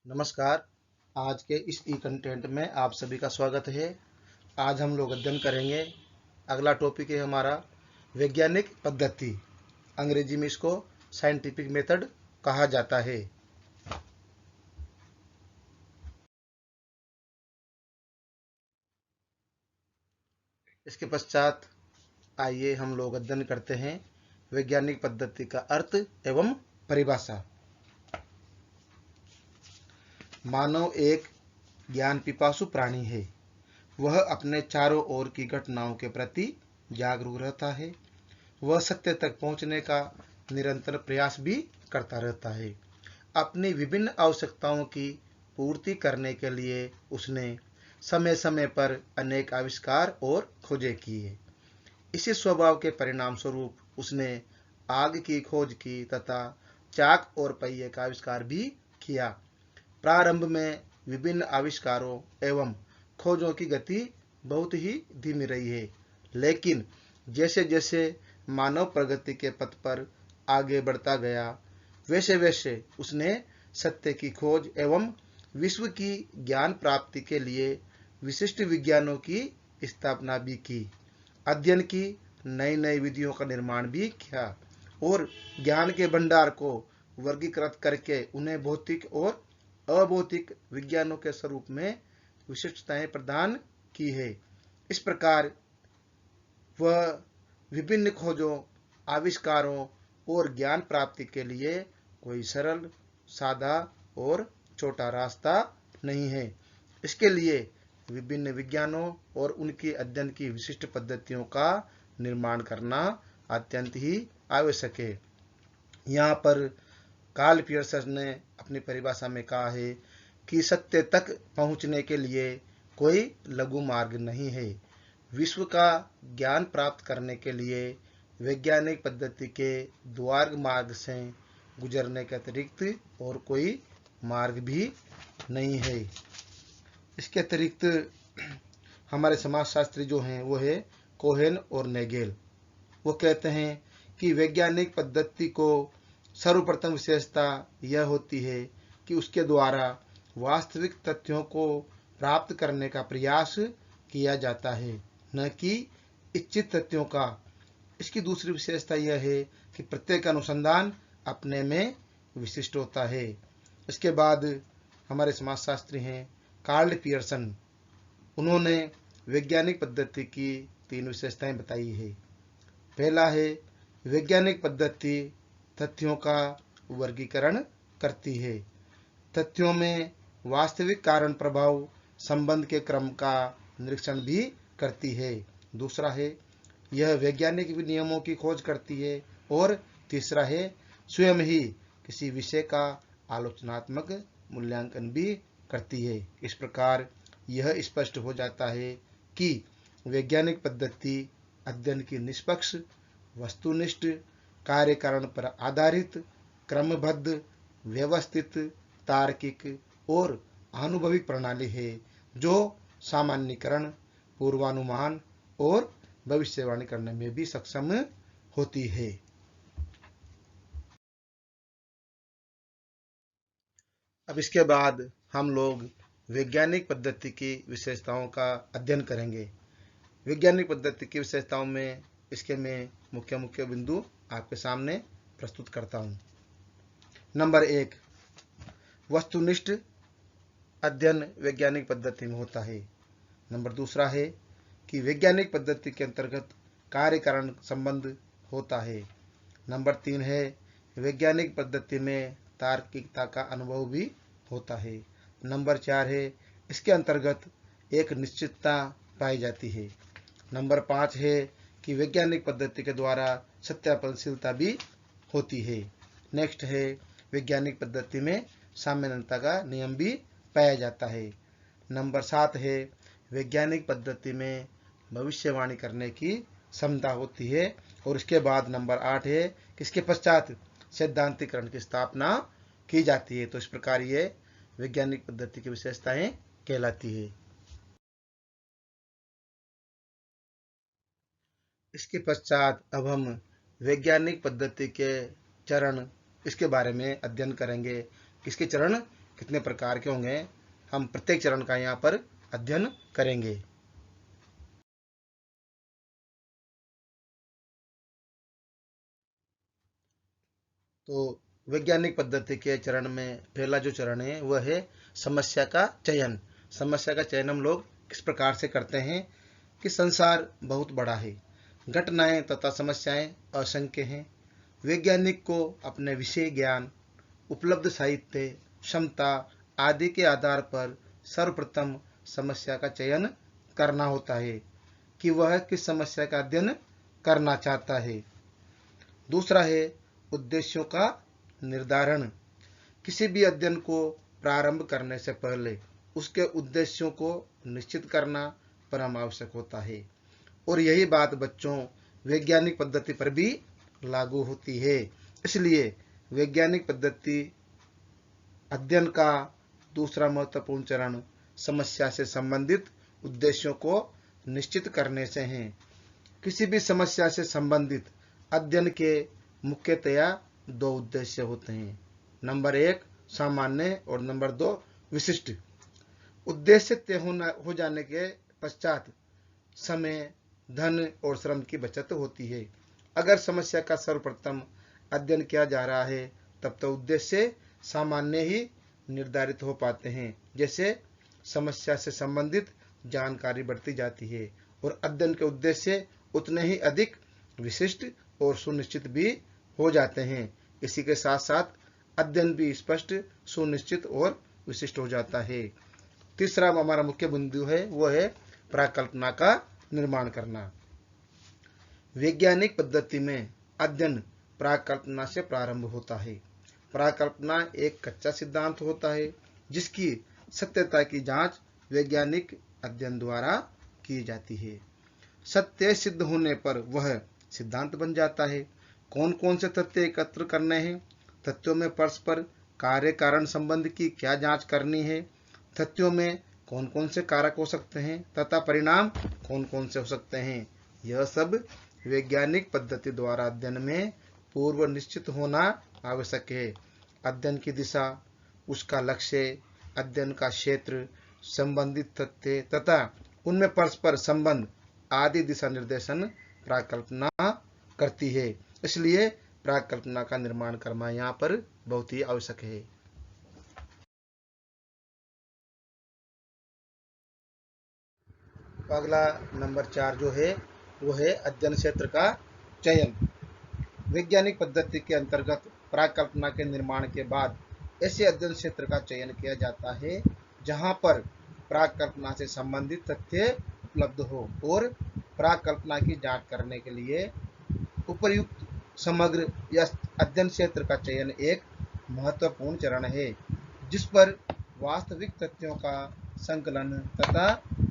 नमस्कार। आज के इस ई कंटेंट में आप सभी का स्वागत है। आज हम लोग अध्ययन करेंगे। अगला टॉपिक है हमारा वैज्ञानिक पद्धति। अंग्रेजी में इसको साइंटिफिक मेथड कहा जाता है। इसके पश्चात आइए हम लोग अध्ययन करते हैं वैज्ञानिक पद्धति का अर्थ एवं परिभाषा। मानव एक ज्ञान पिपासु प्राणी है। वह अपने चारों ओर की घटनाओं के प्रति जागरूक रहता है। वह सत्य तक पहुंचने का निरंतर प्रयास भी करता रहता है। अपनी विभिन्न आवश्यकताओं की पूर्ति करने के लिए उसने समय समय पर अनेक आविष्कार और खोजें किए। इसी स्वभाव के परिणाम स्वरूप उसने आग की खोज की तथा चाक और पहिए का आविष्कार भी किया। प्रारंभ में विभिन्न आविष्कारों एवं खोजों की गति बहुत ही धीमी रही है, लेकिन जैसे जैसे मानव प्रगति के पथ पर आगे बढ़ता गया, वैसे वैसे उसने सत्य की खोज एवं विश्व की ज्ञान प्राप्ति के लिए विशिष्ट विज्ञानों की स्थापना भी की, अध्ययन की नई नई विधियों का निर्माण भी किया और ज्ञान के भंडार को वर्गीकृत करके उन्हें भौतिक और अभौतिक विज्ञानों के स्वरूप में विशिष्टताएं प्रदान की है। इस प्रकार वह विभिन्न खोजों, आविष्कारों और ज्ञान प्राप्ति के लिए कोई सरल, सादा और छोटा रास्ता नहीं है। इसके लिए विभिन्न विज्ञानों और उनके अध्ययन की विशिष्ट पद्धतियों का निर्माण करना अत्यंत ही आवश्यक है। यहाँ पर कार्ल पियर्सन ने अपनी परिभाषा में कहा है कि सत्य तक पहुंचने के लिए कोई लघु मार्ग नहीं है। विश्व का ज्ञान प्राप्त करने के लिए वैज्ञानिक पद्धति के द्वार मार्ग से गुजरने के अतिरिक्त और कोई मार्ग भी नहीं है। इसके अतिरिक्त हमारे समाजशास्त्री जो हैं वो है कोहेन और नेगेल। वो कहते हैं कि वैज्ञानिक पद्धति को सर्वप्रथम विशेषता यह होती है कि उसके द्वारा वास्तविक तथ्यों को प्राप्त करने का प्रयास किया जाता है, न कि इच्छित तथ्यों का। इसकी दूसरी विशेषता यह है कि प्रत्येक अनुसंधान अपने में विशिष्ट होता है। इसके बाद हमारे समाजशास्त्री हैं कार्ल पियर्सन। उन्होंने वैज्ञानिक पद्धति की 3 विशेषताएं बताई है। पहला है, वैज्ञानिक पद्धति तथ्यों का वर्गीकरण करती है। तथ्यों में वास्तविक कारण प्रभाव संबंध के क्रम का निरीक्षण भी करती है। दूसरा है, यह वैज्ञानिक नियमों की खोज करती है। और तीसरा है, स्वयं ही किसी विषय का आलोचनात्मक मूल्यांकन भी करती है। इस प्रकार यह स्पष्ट हो जाता है कि वैज्ञानिक पद्धति अध्ययन की निष्पक्ष, वस्तुनिष्ठ, कार्य कारण पर आधारित, क्रमबद्ध, व्यवस्थित, तार्किक और अनुभविक प्रणाली है जो सामान्यीकरण, पूर्वानुमान और भविष्यवाणी करने में भी सक्षम होती है। अब इसके बाद हम लोग वैज्ञानिक पद्धति की विशेषताओं का अध्ययन करेंगे। वैज्ञानिक पद्धति की विशेषताओं में इसके मैं मुख्य मुख्य बिंदु आपके सामने प्रस्तुत करता हूं। नंबर 1, वस्तुनिष्ठ अध्ययन वैज्ञानिक पद्धति में होता है। नंबर 2 है कि वैज्ञानिक पद्धति के अंतर्गत कार्य कारण संबंध होता है। नंबर 3 है, वैज्ञानिक पद्धति में तार्किकता का अनुभव भी होता है। नंबर 4 है, इसके अंतर्गत एक निश्चितता पाई जाती है। नंबर 5 है कि वैज्ञानिक पद्धति के द्वारा सत्यापनशीलता भी होती है। नेक्स्ट है, वैज्ञानिक पद्धति में सामान्यता का नियम भी पाया जाता है। नंबर 7 है, वैज्ञानिक पद्धति में भविष्यवाणी करने की क्षमता होती है। और इसके बाद नंबर 8 है कि इसके पश्चात सैद्धांतिकरण की स्थापना की जाती है। तो इस प्रकार ये वैज्ञानिक पद्धति की विशेषताएं कहलाती है। इसके पश्चात अब हम वैज्ञानिक पद्धति के चरण इसके बारे में अध्ययन करेंगे। इसके चरण कितने प्रकार के होंगे, हम प्रत्येक चरण का यहाँ पर अध्ययन करेंगे। तो वैज्ञानिक पद्धति के चरण में पहला जो चरण है वह है समस्या का चयन। समस्या का चयन हम लोग किस प्रकार से करते हैं कि संसार बहुत बड़ा है, घटनाएं तथा समस्याएं असंख्य हैं। वैज्ञानिक को अपने विषय ज्ञान, उपलब्ध साहित्य, क्षमता आदि के आधार पर सर्वप्रथम समस्या का चयन करना होता है कि वह किस समस्या का अध्ययन करना चाहता है। दूसरा है उद्देश्यों का निर्धारण। किसी भी अध्ययन को प्रारंभ करने से पहले उसके उद्देश्यों को निश्चित करना परम आवश्यक होता है, और यही बात बच्चों वैज्ञानिक पद्धति पर भी लागू होती है। इसलिए वैज्ञानिक पद्धति अध्ययन का दूसरा महत्वपूर्ण चरण समस्या से संबंधित उद्देश्यों को निश्चित करने से है। किसी भी समस्या से संबंधित अध्ययन के मुख्यतया दो उद्देश्य होते हैं, नंबर 1 सामान्य और नंबर 2 विशिष्ट। उद्देश्य तय हो जाने के पश्चात समय, धन और श्रम की बचत होती है। अगर समस्या का सर्वप्रथम अध्ययन किया जा रहा है तब तो उद्देश्य सामान्य ही निर्धारित हो पाते हैं, जैसे समस्या से संबंधित जानकारी बढ़ती जाती है, और अध्ययन के उद्देश्य उतने ही अधिक विशिष्ट और सुनिश्चित भी हो जाते हैं। इसी के साथ साथ अध्ययन भी स्पष्ट, सुनिश्चित और विशिष्ट हो जाता है। तीसरा हमारा मुख्य बिंदु है वो है प्राकल्पना का निर्माण करना। वैज्ञानिक पद्धति में अध्ययन प्राकल्पना से प्रारंभ होता है। प्राकल्पना एक कच्चा सिद्धांत होता है जिसकी सत्यता की जांच वैज्ञानिक अध्ययन द्वारा की जाती है। सत्य सिद्ध होने पर वह सिद्धांत बन जाता है। कौन कौन से तथ्य एकत्र करने हैं, तथ्यों में परस्पर कार्य कारण संबंध की क्या जांच करनी है, तथ्यों में कौन कौन से कारक हो सकते हैं तथा परिणाम कौन कौन से हो सकते हैं, यह सब वैज्ञानिक पद्धति द्वारा अध्ययन में पूर्व निश्चित होना आवश्यक है। अध्ययन की दिशा, उसका लक्ष्य, अध्ययन का क्षेत्र, संबंधित तथ्य तथा उनमें परस्पर संबंध आदि दिशा निर्देशन प्राकल्पना करती है। इसलिए प्राकल्पना का निर्माण करना यहाँ पर बहुत ही आवश्यक है। अगला नंबर 4 जो है वो है अध्ययन क्षेत्र का चयन। वैज्ञानिक पद्धति के अंतर्गत प्राकल्पना के निर्माण के बाद ऐसे अध्ययन क्षेत्र का चयन किया जाता है जहां पर प्राकल्पना से संबंधित तथ्य उपलब्ध हो, और प्राकल्पना की जांच करने के लिए उपयुक्त समग्र या अध्ययन क्षेत्र का चयन एक महत्वपूर्ण चरण है जिस पर वास्तविक तथ्यों का संकलन तथा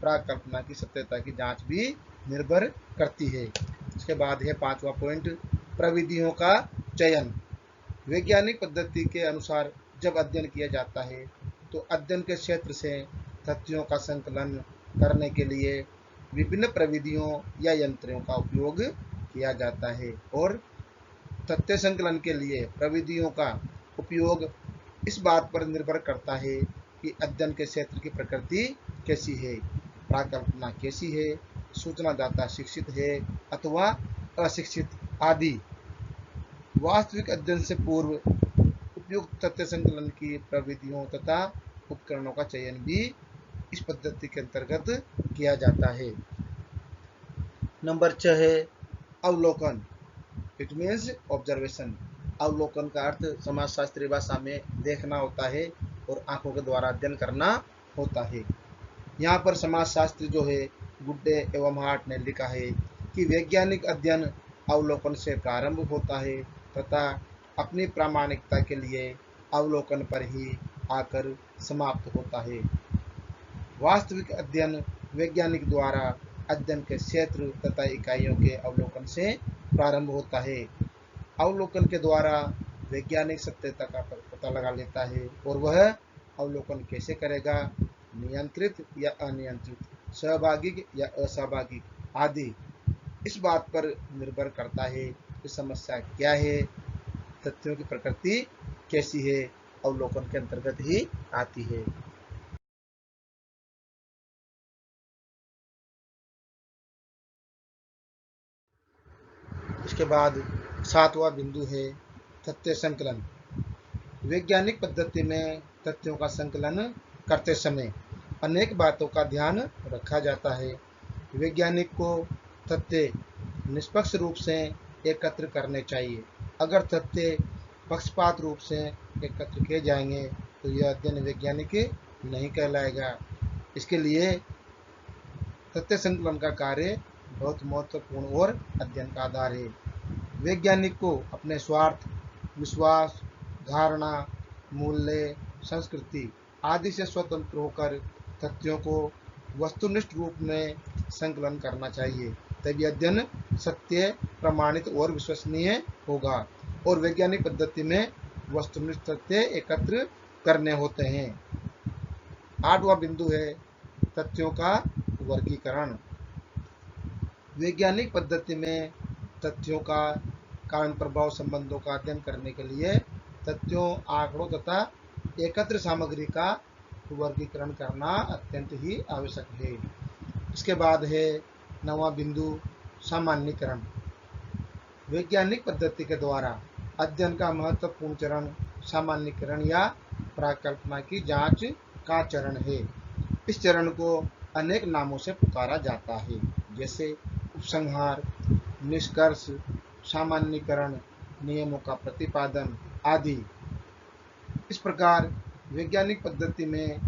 प्राकल्पना की सत्यता की जांच भी निर्भर करती है। इसके बाद है 5वां पॉइंट, प्रविधियों का चयन। वैज्ञानिक पद्धति के अनुसार जब अध्ययन किया जाता है तो अध्ययन के क्षेत्र से तथ्यों का संकलन करने के लिए विभिन्न प्रविधियों या यंत्रों का उपयोग किया जाता है, और तथ्य संकलन के लिए प्रविधियों का उपयोग इस बात पर निर्भर करता है कि अध्ययन के क्षेत्र की प्रकृति कैसी है, प्राकल्पना कैसी है, सूचनादाता शिक्षित है अथवा अशिक्षित आदि। वास्तविक अध्ययन से पूर्व उपयुक्त तथ्य संकलन की प्रविधियों तथा उपकरणों का चयन भी इस पद्धति के अंतर्गत किया जाता है। नंबर 6 है अवलोकन। It means observation. अवलोकन का अर्थ समाजशास्त्रीय भाषा में देखना होता है और आंखों के द्वारा अध्ययन करना होता है। यहाँ पर समाजशास्त्री जो है गुड्डे एवं हार्ट ने लिखा है कि वैज्ञानिक अध्ययन अवलोकन से प्रारंभ होता है तथा अपनी प्रामाणिकता के लिए अवलोकन पर ही आकर समाप्त होता है। वास्तविक अध्ययन वैज्ञानिक द्वारा अध्ययन के क्षेत्र तथा इकाइयों के अवलोकन से प्रारंभ होता है। अवलोकन के द्वारा वैज्ञानिक सत्यता का पता लगा लेता है, और वह अवलोकन कैसे करेगा, नियंत्रित या अनियंत्रित, सहभागी या असहभागी आदि, इस बात पर निर्भर करता है कि समस्या क्या है, तथ्यों की प्रकृति कैसी है अवलोकन के अंतर्गत ही आती है। इसके बाद 7वां बिंदु है तथ्य संकलन। वैज्ञानिक पद्धति में तथ्यों का संकलन करते समय अनेक बातों का ध्यान रखा जाता है। वैज्ञानिक को तथ्य निष्पक्ष रूप से एकत्र करने चाहिए। अगर तथ्य पक्षपात रूप से एकत्र किए जाएंगे तो यह अध्ययन वैज्ञानिक नहीं कहलाएगा। इसके लिए तथ्य संकलन का कार्य बहुत महत्वपूर्ण और अध्ययन का आधार है। वैज्ञानिक को अपने स्वार्थ, विश्वास, धारणा, मूल्य, संस्कृति आदि से स्वतंत्र होकर तथ्यों को वस्तुनिष्ठ रूप में संकलन करना चाहिए, तभी अध्ययन सत्य, प्रमाणित और विश्वसनीय होगा। और वैज्ञानिक पद्धति में वस्तुनिष्ठ तथ्य एकत्र करने होते हैं। 8वां बिंदु है तथ्यों का वर्गीकरण। वैज्ञानिक पद्धति में तथ्यों का कारण प्रभाव संबंधों का अध्ययन करने के लिए तथ्यों, आंकड़ों तथा एकत्र सामग्री का वर्गीकरण करना अत्यंत ही आवश्यक है। इसके बाद है 9वां बिंदु सामान्यीकरण। वैज्ञानिक पद्धति के द्वारा अध्ययन का महत्वपूर्ण चरण सामान्यीकरण या प्राकल्पना की जांच का चरण है। इस चरण को अनेक नामों से पुकारा जाता है, जैसे उपसंहार, निष्कर्ष, सामान्यीकरण, नियमों का प्रतिपादन आदि। इस प्रकार वैज्ञानिक पद्धति में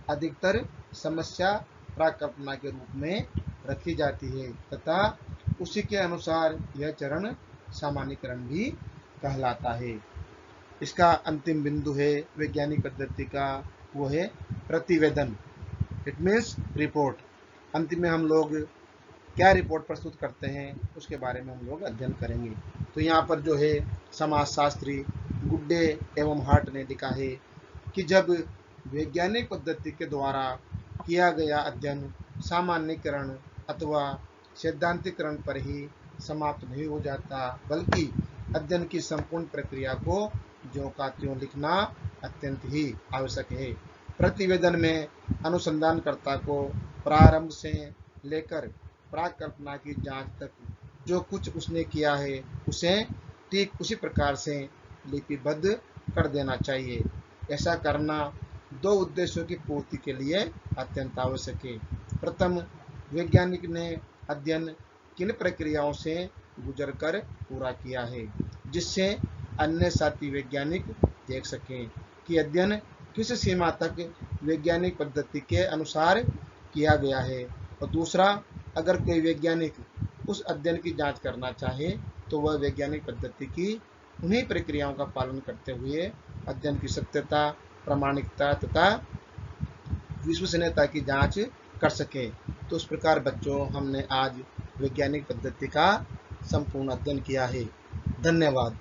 अधिकतर समस्या प्राकल्पना के रूप में रखी जाती है तथा उसी के अनुसार यह चरण सामान्यीकरण भी कहलाता है। इसका अंतिम बिंदु है वैज्ञानिक पद्धति का, वो है प्रतिवेदन। It means report. अंतिम में हम लोग क्या रिपोर्ट प्रस्तुत करते हैं उसके बारे में हम लोग अध्ययन करेंगे। तो यहाँ पर जो है समाजशास्त्री गुड्डे एवं हार्ट ने लिखा है कि जब वैज्ञानिक पद्धति के द्वारा किया गया अध्ययन सामान्यीकरण अथवा सैद्धांतिकरण पर ही समाप्त नहीं हो जाता, बल्कि अध्ययन की संपूर्ण प्रक्रिया को ज्यों का त्यों लिखना अत्यंत ही आवश्यक है। प्रतिवेदन में अनुसंधानकर्ता को प्रारंभ से लेकर प्राकल्पना की जांच तक जो कुछ उसने किया है उसे ठीक उसी प्रकार से लिपिबद्ध कर देना चाहिए। ऐसा करना दो उद्देश्यों की पूर्ति के लिए अत्यंत आवश्यक है। प्रथम, वैज्ञानिक ने अध्ययन किन प्रक्रियाओं से गुजरकर पूरा किया है, जिससे अन्य साथी वैज्ञानिक देख सकें कि अध्ययन किस सीमा तक वैज्ञानिक पद्धति के अनुसार किया गया है। और दूसरा, अगर कोई वैज्ञानिक उस अध्ययन की जांच करना चाहे तो वह वैज्ञानिक पद्धति की उन्हीं प्रक्रियाओं का पालन करते हुए अध्ययन की सत्यता, प्रामाणिकता तथा विश्वसनीयता की जांच कर सके। तो इस प्रकार बच्चों, हमने आज वैज्ञानिक पद्धति का संपूर्ण अध्ययन किया है। धन्यवाद।